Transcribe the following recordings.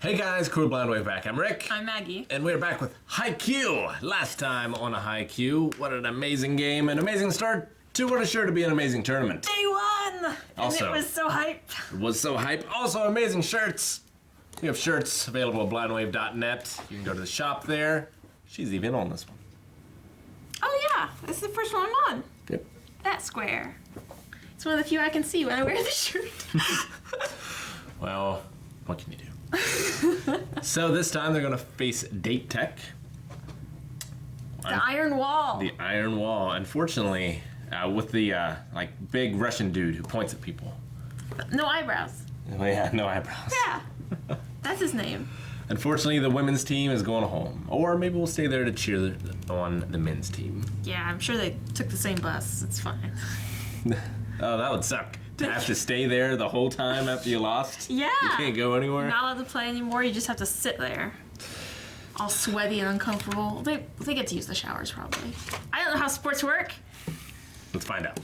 Hey guys, Crew Blind Wave back. I'm Rick. I'm Maggie. And we're back with Haikyuu. Last time on a Haikyuu, what an amazing game, an amazing start to what is sure to be an amazing tournament. Day one! Also, and it was so hype. It was so hype. Also, amazing shirts. We have shirts available at blindwave.net. You can go to the shop there. She's even on this one. Oh yeah, this is the first one I'm on. Yep. That square. It's one of the few I can see when I wear the shirt. Well, what can you do? So this time they're going to face Date Tech. The Iron Wall. The Iron Wall. Unfortunately, with the like big Russian dude who points at people. No eyebrows. Oh yeah, no eyebrows. Yeah. That's his name. Unfortunately, the women's team is going home. Or maybe we'll stay there to cheer on the men's team. Yeah, I'm sure they took the same bus. It's fine. Oh, that would suck. To have to stay there the whole time after you lost? Yeah. You can't go anywhere? Not allowed to play anymore. You just have to sit there. All sweaty and uncomfortable. They get to use the showers, probably. I don't know how sports work. Let's find out.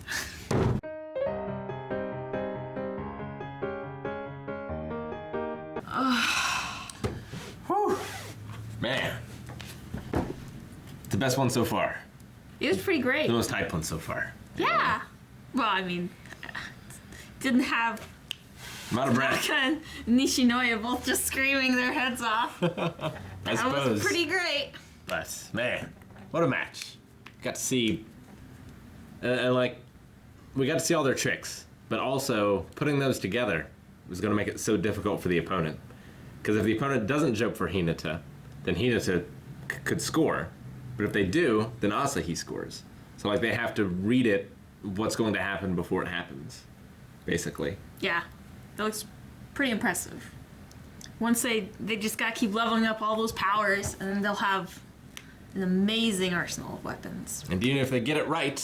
Whew. Man. It's the best one so far. It was pretty great. The most hype one so far. Yeah. Well, I mean, didn't have I'm out of breath. Tanaka and Nishinoya both just screaming their heads off. I That suppose. was pretty great. But, man, what a match. Got to see, and like, we got to see all their tricks, but also putting those together was going to make it so difficult for the opponent. Because if the opponent doesn't jump for Hinata, then Hinata could score. But if they do, then Asahi scores. So, like, they have to read it, what's going to happen before it happens, basically. Yeah, that looks pretty impressive. Once they just gotta keep leveling up all those powers, and then they'll have an amazing arsenal of weapons. And even if they get it right,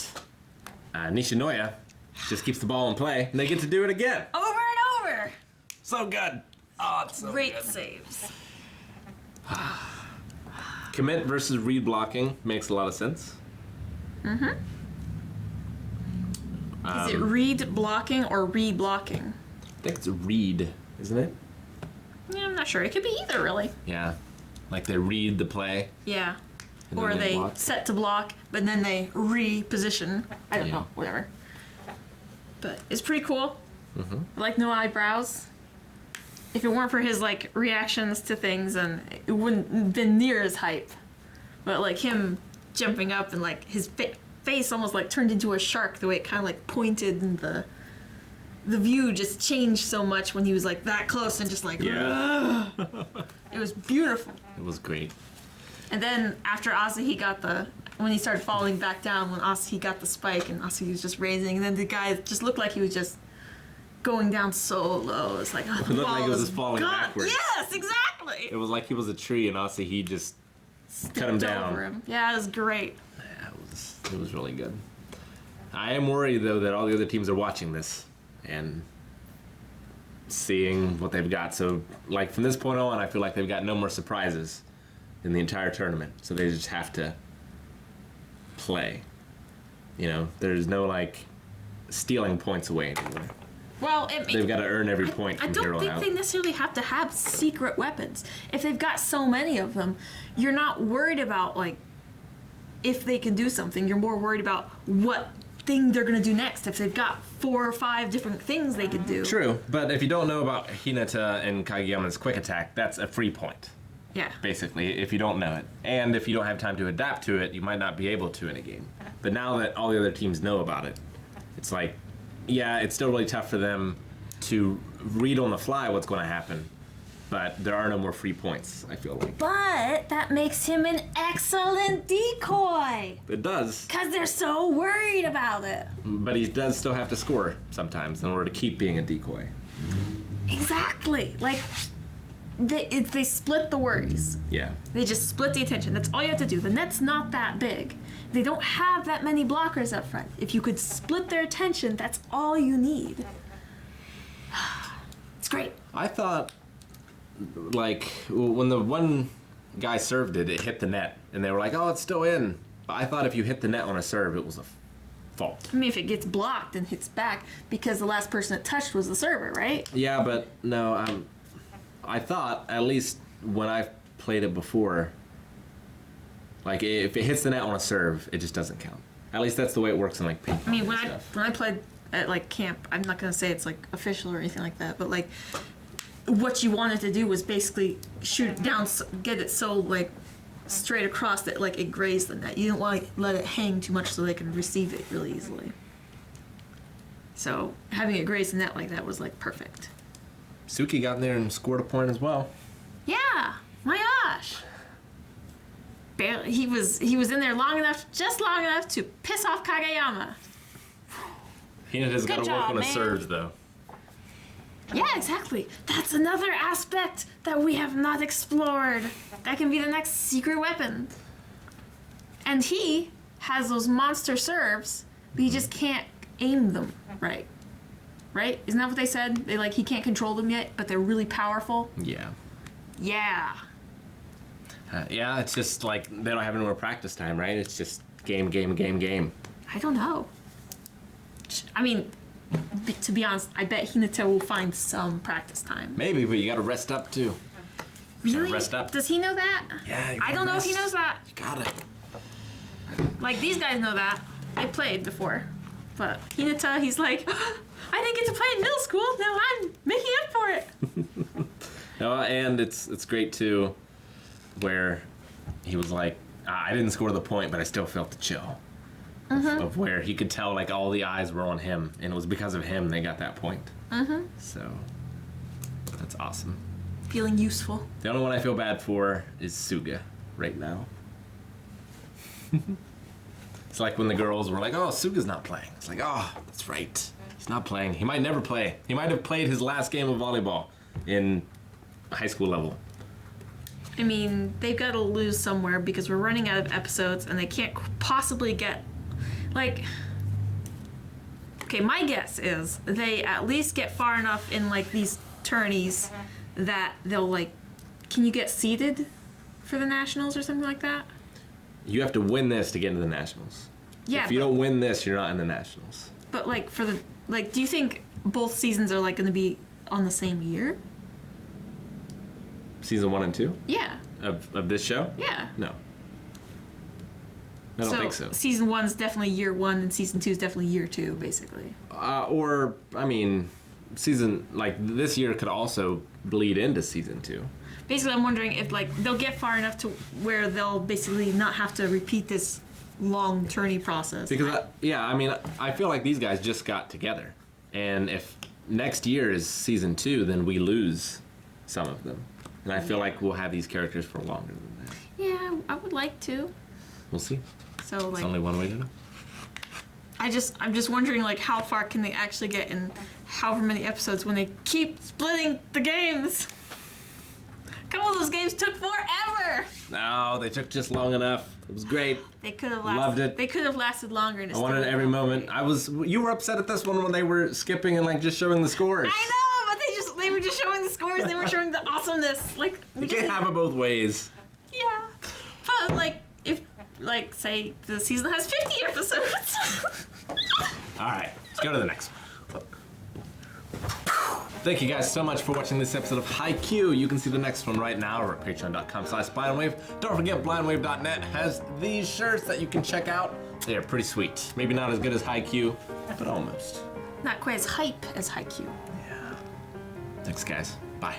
Nishinoya just keeps the ball in play, and they get to do it again. Over and over! So good. Oh, it's so Great good. saves. Commit versus read blocking makes a lot of sense. Is it read blocking or re-blocking? I think it's read, isn't it? Yeah, I'm not sure. It could be either, really. Yeah. Like they read the play. Yeah. And Or then they they block. set to block, but then they reposition. I don't Yeah. know, whatever. But it's pretty cool. Mm-hmm. I like no eyebrows. If it weren't for his like reactions to things, then it wouldn't have been near as hype. But like him jumping up and like his face almost like turned into a shark, the way it kind of like pointed, and the view just changed so much when he was like that close and just like Yeah. it was beautiful. It was great. And then after Asahi got when he started falling back down, when Asahi got the spike and Asahi was just raising, and then the guy just looked like he was just going down so low. It's like, oh, It looked like it was just falling backwards. Yes, exactly. It was like he was a tree and Asahi just cut him Stepped down. over him. Yeah, it was great. Yeah, it was really good. I am worried though that all the other teams are watching this and seeing what they've got. So like from this point on, I feel like they've got no more surprises in the entire tournament. So they just have to play. You know, there's no like stealing points away anymore. Well, They've got to earn every point I from here don't on think out. they necessarily have to have secret weapons. If they've got so many of them, you're not worried about like if they can do something. You're more worried about what thing they're gonna do next. If they've got 4 or 5 different things they can do. True, but if you don't know about Hinata and Kageyama's quick attack, that's a free point, Yeah. basically, if you don't know it. And if you don't have time to adapt to it, you might not be able to in a game. But now that all the other teams know about it, it's like, yeah, it's still really tough for them to read on the fly what's going to happen. But there are no more free points, I feel like. But that makes him an excellent decoy. It does, Because they're so worried about it. but he does still have to score sometimes in order to keep being a decoy. Exactly. Like, they split the worries. Yeah. They just split the attention. That's all you have to do. The net's not that big. They don't have that many blockers up front. If you could split their attention, that's all you need. It's great. I thought, like, when the one guy served it, it hit the net, and they were like, oh, it's still in. But I thought if you hit the net on a serve, it was a fault. I mean, if it gets blocked and hits back, because the last person it touched was the server, right? Yeah, but no, I thought, at least when I've played it before, like if it hits the net on a serve, it just doesn't count. At least that's the way it works in like ping pong. I mean, and stuff. when I played at like camp, I'm not gonna say it's like official or anything like that, but like what you wanted to do was basically shoot it down, get it so like straight across that like it grazed the net. You didn't want to let it hang too much so they can receive it really easily. So having it graze the net like that was like perfect. Suki got in there and scored a point as well. Yeah, my gosh. Barely, he was in there just long enough to piss off Kageyama. Hinata's got to work job, on his man. serves though. Yeah, exactly. That's another aspect that we have not explored. That can be the next secret weapon. And he has those monster serves, but he just can't aim them right. Right? Isn't that what they said? He can't control them yet, but they're really powerful. Yeah. Yeah. Yeah, it's just like they don't have any more practice time, right? It's just game. I don't know. I mean, to be honest, I bet Hinata will find some practice time. Maybe, but you gotta rest up too. Really? Rest up. Does he know that? Yeah, you I don't know if he knows that. You gotta. Like, these guys know that. I played before. But Hinata, he's like, I didn't get to play in middle school. Now I'm making up for it. No, and it's great too, where he was like, I didn't score the point, but I still felt the chill. Of where he could tell like all the eyes were on him, and it was because of him they got that point. So that's awesome. Feeling useful. The only one I feel bad for is Suga right now. It's like when the girls were like, oh, Suga's not playing. It's like, oh, that's right. He's not playing. He might never play. He might have played his last game of volleyball in high school level. I mean, they've got to lose somewhere because we're running out of episodes and they can't possibly get, like... Okay, my guess is they at least get far enough in, like, these tourneys that they'll, like... Can you get seeded for the Nationals or something like that? You have to win this to get into the Nationals. Yeah. If you don't win this, you're not in the Nationals. But, like, for the... Like, do you think both seasons are, like, going to be on the same year? Season 1 and 2? Yeah. Of this show? Yeah. No. I don't think so. Season 1's definitely year 1 and season 2 is definitely year 2, basically. Season, like, this year could also bleed into season 2. Basically, I'm wondering if, like, they'll get far enough to where they'll basically not have to repeat this long tourney process. Because, I feel like these guys just got together. And if next year is season 2, then we lose some of them. And I feel like we'll have these characters for longer than that. Yeah, I would like to. We'll see. So, like... There's only one way to know. I'm just wondering, like, how far can they actually get in however many episodes when they keep splitting the games? A couple of those games took forever! No, they took just long enough. It was great. They could have lasted... Loved it. They could have lasted longer. And I wanted every moment. You were upset at this one when they were skipping and, like, just showing the scores. I know, but they were just showing the scores. They were showing the awesomeness. Like, You can't have it both ways. Yeah. But, like, if, like, say the season has 50 episodes. All right, let's go to the next one. Thank you guys so much for watching this episode of Haikyuu. You can see the next one right now over at patreon.com/blindwave. Don't forget, blindwave.net has these shirts that you can check out. They are pretty sweet. Maybe not as good as Haikyuu, but almost. Not quite as hype as Haikyuu. Yeah. Thanks, guys. Bye.